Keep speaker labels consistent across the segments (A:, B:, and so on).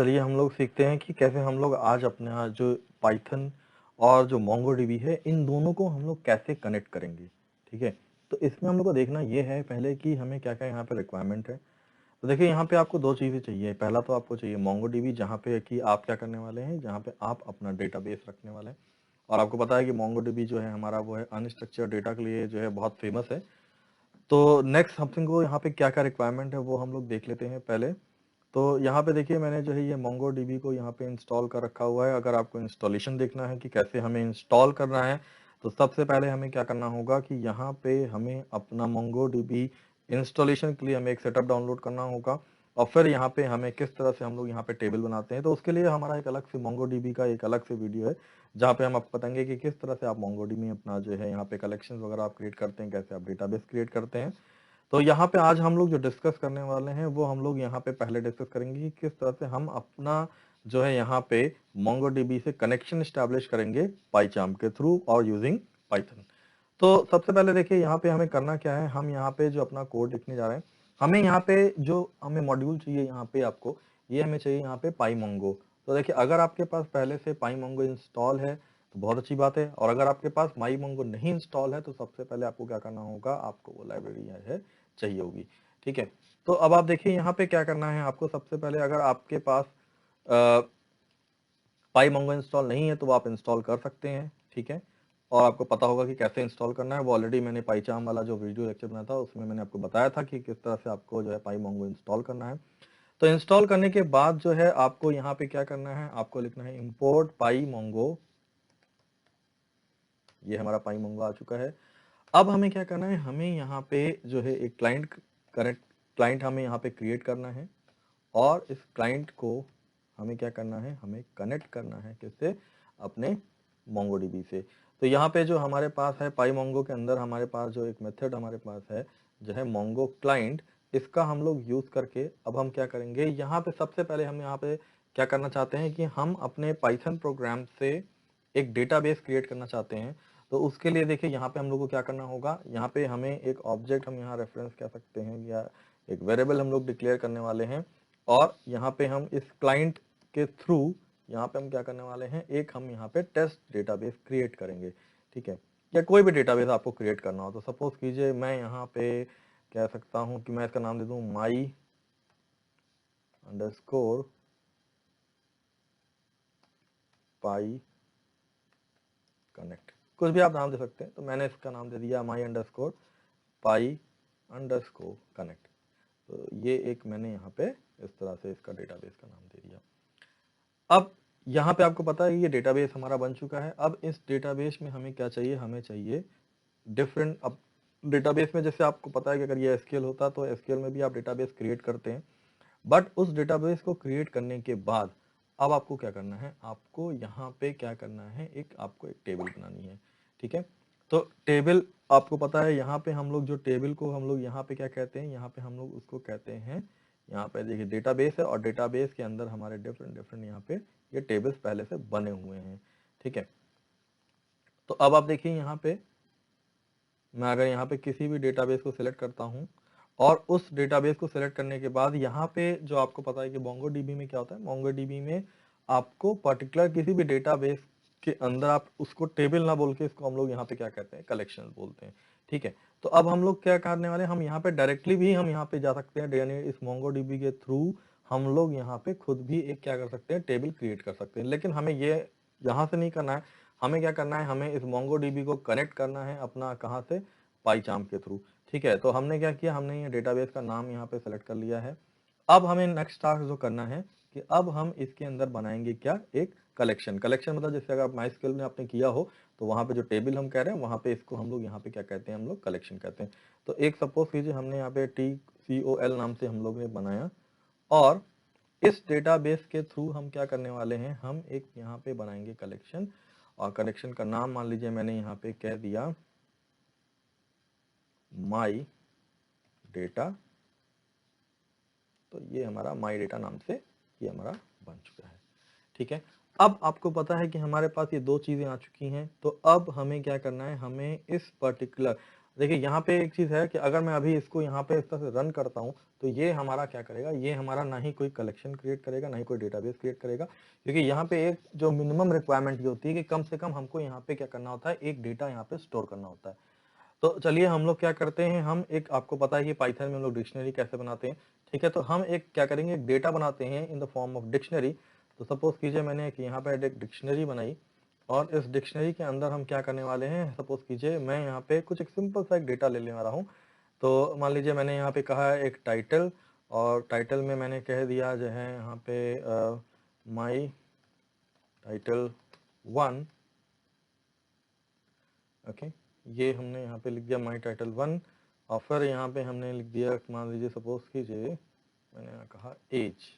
A: चलिए हम लोग सीखते हैं कि कैसे हम लोग आज अपना जो पाइथन और जो मोंगोडीबी है इन दोनों को हम लोग कैसे कनेक्ट करेंगे। ठीक है, तो इसमें हम लोग को देखना ये है पहले कि हमें क्या क्या यहाँ पे रिक्वायरमेंट है। तो देखिए यहाँ पे आपको दो चीज़ें चाहिए। पहला तो आपको चाहिए मोंगोडीबी, जहाँ पे कि आप क्या करने वाले हैं, जहाँ पे आप अपना डेटाबेस रखने वाले हैं। और आपको पता है कि मोंगोडीबी जो है हमारा वो है अनस्ट्रक्चर्ड डेटा के लिए जो है बहुत फेमस है। तो नेक्स्ट समथिंग को यहाँ पे क्या क्या रिक्वायरमेंट है वो हम लोग देख लेते हैं पहले। तो यहाँ पे देखिए मैंने जो है ये MongoDB को यहाँ पे इंस्टॉल कर रखा हुआ है। अगर आपको इंस्टॉलेशन देखना है कि कैसे हमें इंस्टॉल करना है, तो सबसे पहले हमें क्या करना होगा कि यहाँ पे हमें अपना MongoDB इंस्टॉलेशन के लिए हमें एक सेटअप डाउनलोड करना होगा। और फिर यहाँ पे हमें किस तरह से हम लोग यहाँ पे टेबल बनाते हैं, तो उसके लिए हमारा एक अलग से MongoDB का एक अलग से वीडियो है, जहाँ पे हम आपको बताएंगे कि किस तरह से आप MongoDB में अपना जो है यहाँ पे कलेक्शन वगैरह आप क्रिएट करते हैं, कैसे आप डेटाबेस क्रिएट करते हैं। तो यहाँ पे आज हम लोग जो डिस्कस करने वाले हैं वो हम लोग यहाँ पे पहले डिस्कस करेंगे कि किस तरह से हम अपना जो है यहाँ पे MongoDB से कनेक्शन स्टैब्लिश करेंगे पाईचार्म के थ्रू और यूजिंग पाइथन। तो सबसे पहले देखिए यहाँ पे हमें करना क्या है, हम यहाँ पे जो अपना कोड लिखने जा रहे हैं, हमें यहाँ पे जो हमें मॉड्यूल चाहिए यहाँ पे आपको, ये हमें चाहिए यहाँ पे पाईमोंगो। तो देखिए अगर आपके पास पहले से पाईमोंगो इंस्टॉल है तो बहुत अच्छी बात है, और अगर आपके पास माईमोंगो नहीं इंस्टॉल है तो सबसे पहले आपको क्या करना होगा, आपको वो लाइब्रेरी है चाहिए होगी। ठीक है, तो अब आप देखिए यहाँ पे क्या करना है आपको। सबसे पहले अगर आपके पास पाईमोंगो इंस्टॉल नहीं है तो वो आप इंस्टॉल कर सकते हैं। ठीक है, और आपको पता होगा कि कैसे इंस्टॉल करना है, वो ऑलरेडी मैंने पाईचार्म वाला जो वीडियो लेक्चर बनाया था उसमें मैंने आपको बताया था कि किस तरह से आपको जो है पाईमोंगो इंस्टॉल करना है। तो इंस्टॉल करने के बाद जो है आपको यहाँ पे क्या करना है, आपको लिखना है इंपोर्ट पाईमोंगो। ये हमारा पाईमोंगो आ चुका है। अब हमें क्या करना है, हमें यहाँ पे जो है एक क्लाइंट हमें यहाँ पे क्रिएट करना है, और इस क्लाइंट को हमें क्या करना है, हमें कनेक्ट करना है किससे, अपने MongoDB से। तो यहाँ पे जो हमारे पास है पाईमोंगो के अंदर हमारे पास जो एक मेथड हमारे पास है जो है मोंगो क्लाइंट, इसका हम लोग यूज करके अब हम क्या करेंगे, यहाँ पे सबसे पहले हम यहाँ पे क्या करना चाहते हैं कि हम अपने पाइथन प्रोग्राम से एक डेटाबेस क्रिएट करना चाहते हैं। तो उसके लिए देखिए यहाँ पे हम लोग को क्या करना होगा, यहाँ पे हमें एक ऑब्जेक्ट हम यहाँ रेफरेंस कह सकते हैं या एक वेरिएबल हम लोग डिक्लेयर करने वाले हैं, और यहाँ पे हम इस क्लाइंट के थ्रू यहाँ पे हम क्या करने वाले हैं, एक हम यहाँ पे टेस्ट डेटाबेस क्रिएट करेंगे। ठीक है, या कोई भी डेटाबेस आपको क्रिएट करना हो, तो सपोज कीजिए मैं यहाँ पे कह सकता हूँ कि मैं इसका नाम दे दूँ माई अंडरस्कोर पाई कनेक्ट, कुछ भी आप नाम दे सकते हैं। तो मैंने इसका नाम दे दिया माई अंडरस्कोर पाई अंडरस्कोर कनेक्ट। तो ये एक मैंने यहाँ पे इस तरह से इसका डेटाबेस का नाम दे दिया। अब यहाँ पे आपको पता है ये डेटाबेस हमारा बन चुका है। अब इस डेटाबेस में हमें क्या चाहिए, हमें चाहिए डिफरेंट। अब डेटाबेस में जैसे आपको पता है कि अगर ये एसक्यूएल होता तो एसक्यूएल में भी आप डेटाबेस क्रिएट करते हैं, बट उस डेटाबेस को क्रिएट करने के बाद अब आपको क्या करना है, आपको यहाँ पे क्या करना है, आपको एक टेबल बनानी है। ठीक है, तो टेबल आपको पता है, यहाँ पे हम लोग जो टेबल को हम लोग यहाँ पे क्या कहते हैं, यहाँ पे हम लोग उसको कहते हैं, यहाँ पे देखिए डेटाबेस है, और डेटाबेस के अंदर हमारे डिफरेंट डिफरेंट यहाँ पे ये टेबल्स पहले से बने हुए हैं। ठीक है, तो अब आप देखिए यहाँ पे मैं अगर यहाँ पे किसी भी डेटाबेस को सिलेक्ट करता हूँ, और उस डेटाबेस को सिलेक्ट करने के बाद यहाँ पे जो आपको पता है कि MongoDB में क्या होता है, MongoDB में आपको पर्टिकुलर किसी भी डेटाबेस के अंदर आप उसको टेबल ना बोल के इसको हम लोग यहाँ पे क्या कहते हैं, कलेक्शन बोलते हैं। ठीक है, तो अब हम लोग क्या करने वाले हैं, हम यहाँ पे डायरेक्टली भी हम यहाँ पे जा सकते हैं, यानी इस MongoDB के थ्रू हम लोग यहाँ पे खुद भी एक क्या कर सकते हैं, टेबल क्रिएट कर सकते हैं। लेकिन हमें ये यहाँ से नहीं करना है, हमें क्या करना है, हमें इस MongoDB को कनेक्ट करना है अपना कहाँ से, पाईचार्म के थ्रू। ठीक है, तो हमने क्या किया, हमने ये डेटाबेस का नाम यहाँ पे सेलेक्ट कर लिया है। अब हमें नेक्स्ट टास्क जो करना है कि अब हम इसके अंदर बनाएंगे क्या, एक कलेक्शन। कलेक्शन मतलब जैसे अगर MySQL में आपने किया हो तो वहां पे जो टेबल हम कह रहे हैं वहां पे इसको हम लोग यहाँ पे क्या कहते हैं, हम लोग कलेक्शन कहते हैं। तो एक सपोज कीजिए हमने यहाँ पे TCOL नाम से हम लोग ने बनाया, और इस डेटाबेस के थ्रू हम क्या करने वाले हैं, हम एक यहाँ पे बनाएंगे कलेक्शन, और कलेक्शन का नाम मान लीजिए मैंने यहाँ पे कह दिया माई डेटा। तो ये हमारा माई डेटा नाम से ये हमारा बन चुका है। ठीक है, अब आपको पता है कि हमारे पास ये दो चीजें आ चुकी हैं। तो अब हमें क्या करना है, हमें इस पर्टिकुलर देखिए यहाँ पे एक चीज़ है कि अगर मैं अभी इसको यहाँ पे इस तरह से रन करता हूँ तो ये हमारा क्या करेगा, ये हमारा ना ही कोई कलेक्शन क्रिएट करेगा ना ही कोई डेटाबेस क्रिएट करेगा, क्योंकि यहाँ पे एक जो मिनिमम रिक्वायरमेंट ये होती है कि कम से कम हमको यहाँ पे क्या करना होता है, एक डेटा यहाँ पे स्टोर करना होता है। तो चलिए हम लोग क्या करते हैं, हम एक, आपको पता है कि पाइथन में हम लोग डिक्शनरी कैसे बनाते हैं, ठीक है। तो हम एक क्या करेंगे, एक डेटा बनाते हैं in the form of dictionary. तो सपोज कीजिए मैंने एक यहाँ पे एक डिक्शनरी बनाई और इस डिक्शनरी के अंदर हम क्या करने वाले हैं, सपोज कीजिए मैं यहाँ पे कुछ एक सिंपल सा एक डेटा ले लेने वाला हूँ। तो मान लीजिए मैंने यहाँ पे कहा है एक टाइटल, और टाइटल में मैंने कह दिया जो है यहाँ पे माई टाइटल 1, ओके। ये हमने यहाँ पे लिख दिया माई टाइटल 1, और फिर यहाँ पे हमने लिख दिया, मान लीजिए सपोज कीजिए मैंने यहाँ कहा एज,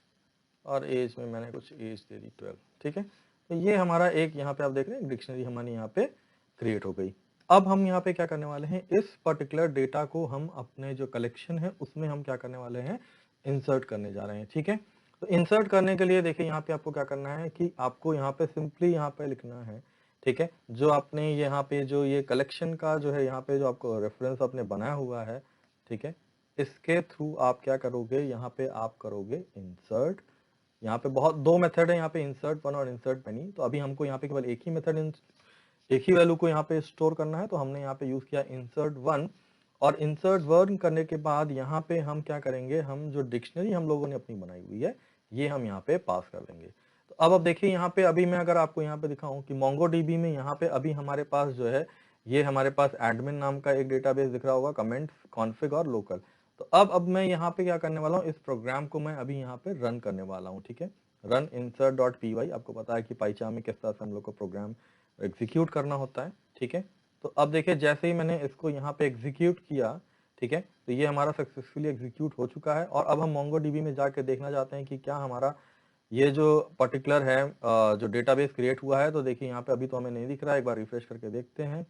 A: और एज में मैंने कुछ एज दे दी 12, ठीक है। तो ये हमारा एक यहाँ पे आप देख रहे हैं डिक्शनरी हमारी यहाँ पे क्रिएट हो गई। अब हम यहाँ पे क्या करने वाले हैं, इस पर्टिकुलर डेटा को हम अपने जो कलेक्शन है उसमें हम क्या करने वाले हैं, इंसर्ट करने जा रहे हैं, ठीक है। तो इंसर्ट करने के लिए देखिए यहाँ पे आपको क्या करना है कि आपको यहाँ पे सिंपली यहाँ पे लिखना है, ठीक है। जो आपने यहाँ पे जो ये कलेक्शन का जो है यहाँ पे जो आपको रेफरेंस आपने बनाया हुआ है, ठीक है, इसके थ्रू आप क्या करोगे, यहाँ पे आप करोगे इंसर्ट। यहाँ पे बहुत दो मेथड है यहाँ पे, इंसर्ट वन और इंसर्ट मैनी। तो अभी हमको यहाँ पे केवल एक ही मेथड, एक ही वैल्यू को यहाँ पे स्टोर करना है, तो हमने यहाँ पे यूज किया इंसर्ट वन। और इंसर्ट वन करने के बाद यहाँ पे हम क्या करेंगे, हम जो डिक्शनरी हम लोगों ने अपनी बनाई हुई है ये हम यहाँ पे पास कर देंगे। तो अब देखिए यहाँ पे अभी मैं अगर आपको यहाँ पे दिखाऊं कि MongoDB में यहाँ पे अभी हमारे पास जो है, ये हमारे पास एडमिन नाम का एक डेटाबेस दिख रहा होगा, कमेंट, कॉन्फ़िग और लोकल। तो अब मैं यहाँ पे क्या करने वाला हूँ, इस प्रोग्राम को मैं अभी यहाँ पे रन करने वाला हूँ, ठीक है। रन insert.py, आपको पता है कि पाइचार्म में किस तरह से हम लोग को प्रोग्राम एग्जीक्यूट करना होता है, ठीक है। तो अब देखिए जैसे ही मैंने इसको यहाँ पे एग्जीक्यूट किया, ठीक है, तो ये हमारा सक्सेसफुली एग्जीक्यूट हो चुका है। और अब हम MongoDB में जाके देखना चाहते हैं कि क्या हमारा ये जो पर्टिकुलर है जो डेटाबेस क्रिएट हुआ है। तो देखिए यहाँ पे अभी तो हमें नहीं दिख रहा है, एक बार रिफ्रेश करके देखते हैं।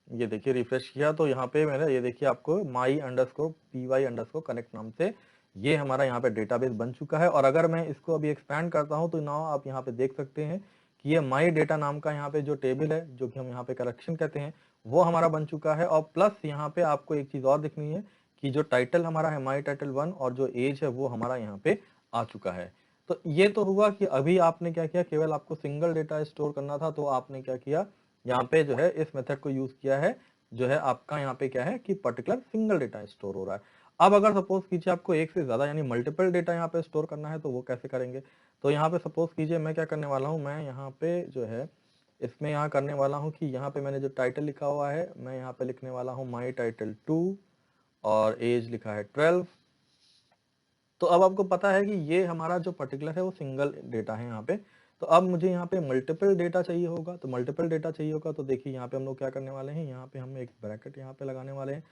A: ये देखिए रिफ्रेश किया तो यहाँ पे मैंने, ये देखिए आपको my_py_connect नाम से ये हमारा यहाँ पे डेटाबेस बन चुका है। और अगर मैं इसको अभी एक्सपैंड करता हूँ तो नाउ आप यहाँ पे देख सकते हैं कि ये माई डेटा नाम का यहाँ पे जो टेबल है, जो कि हम यहाँ पे कलेक्शन कहते हैं, वो हमारा बन चुका है। और प्लस यहाँ पे आपको एक चीज और दिखनी है कि जो टाइटल हमारा है माई टाइटल 1 और जो एज है वो हमारा यहाँ पे आ चुका है। तो ये तो हुआ कि अभी आपने क्या किया, केवल आपको सिंगल डेटा स्टोर करना था, तो आपने क्या किया, यहाँ पे जो है इस मेथड को यूज किया है, जो है आपका यहाँ पे क्या है कि पर्टिकुलर सिंगल डेटा स्टोर हो रहा है। अब अगर सपोज कीजिए आपको एक से ज्यादा यानी मल्टीपल डेटा यहाँ पे स्टोर करना है तो वो कैसे करेंगे। तो यहाँ पे सपोज कीजिए मैं क्या करने वाला हूँ, मैं यहाँ पे जो है इसमें यहाँ करने वाला हूँ कि यहाँ पे मैंने जो टाइटल लिखा हुआ है मैं यहाँ पे लिखने वाला हूँ माई टाइटल 2 और एज लिखा है 12। तो अब आपको पता है कि ये हमारा जो पर्टिकुलर है वो सिंगल डेटा है यहाँ पे। तो अब मुझे यहाँ पे मल्टीपल डेटा चाहिए होगा, तो मल्टीपल डेटा चाहिए होगा तो देखिए यहाँ पे हम लोग क्या करने वाले हैं, यहाँ पे हम एक ब्रैकेट यहाँ पे लगाने वाले हैं।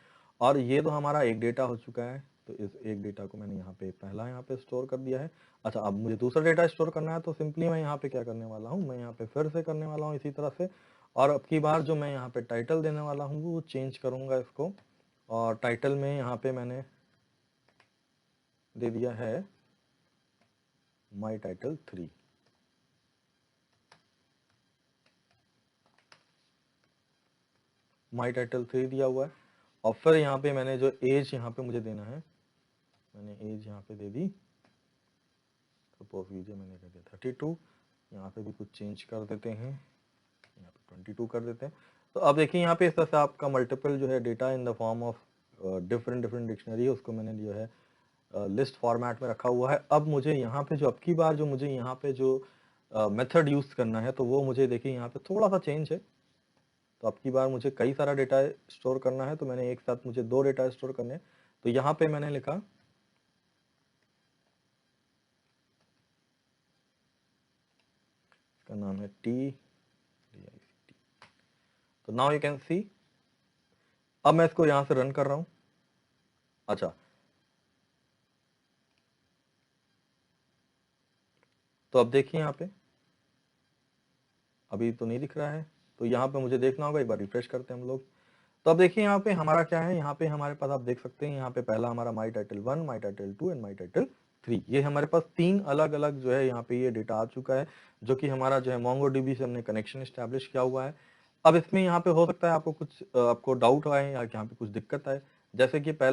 A: और ये तो हमारा एक डेटा हो चुका है, तो इस एक डेटा को मैंने यहाँ पे पहला यहाँ पे स्टोर कर दिया है। अच्छा, अब मुझे दूसरा डेटा स्टोर करना है तो सिंपली मैं यहाँ पे क्या करने वाला हूँ, मैं यहाँ पे फिर से करने वाला हूँ इसी तरह से। और अब की बार जो मैं यहाँ पे टाइटल देने वाला हूँ वो चेंज करूंगा इसको, और टाइटल में यहाँ पे मैंने दे दिया है माई टाइटल 3। माई टाइटल 3 दिया हुआ है। और फिर यहाँ पे मैंने जो एज यहाँ पे मुझे देना है, मैंने एज यहाँ पे दे दी, सपोज कीजिए मैंने कर दिया 32। यहाँ पे भी कुछ चेंज कर देते हैं, यहाँ पे 22 कर देते हैं। तो अब देखिए यहाँ पे इस तरह से आपका मल्टीपल जो है data in the form of different different dictionary है, उसको मैंने जो है लिस्ट फॉर्मेट में रखा हुआ है। अब मुझे यहाँ पे जो अब की बार जो मुझे यहाँ पे जो मेथड यूज करना है तो वो मुझे देखिए यहाँ पे थोड़ा सा चेंज है। तो अब की बार मुझे कई सारा डेटा स्टोर करना है, तो मैंने एक साथ मुझे 2 डेटा स्टोर करने हैं। तो यहाँ पे मैंने लिखा इसका नाम है TDICT। तो नाउ यू कैन सी, अब मैं इसको यहाँ से रन कर रहा हूँ। अच्छा, तो अब देखिए यहाँ पे अभी तो नहीं दिख रहा है, तो यहाँ पे मुझे देखना होगा, एक बार रिफ्रेश करते हैं हम लोग। तो अब देखिए यहाँ पे हमारा क्या है, यहाँ पे हमारे पास आप देख सकते हैं यहाँ पे पहला हमारा my title 1, my title 2 and my title 3, ये हमारे पास 3 अलग अलग जो है यहाँ पे ये डेटा आ चुका है, जो कि हमारा जो है MongoDB से हमने कनेक्शन स्टैब्लिश किया हुआ है। अब इसमें यहाँ पे हो सकता है आपको कुछ आपको डाउट आए या यहाँ पे कुछ दिक्कत आए। जैसे कि पहले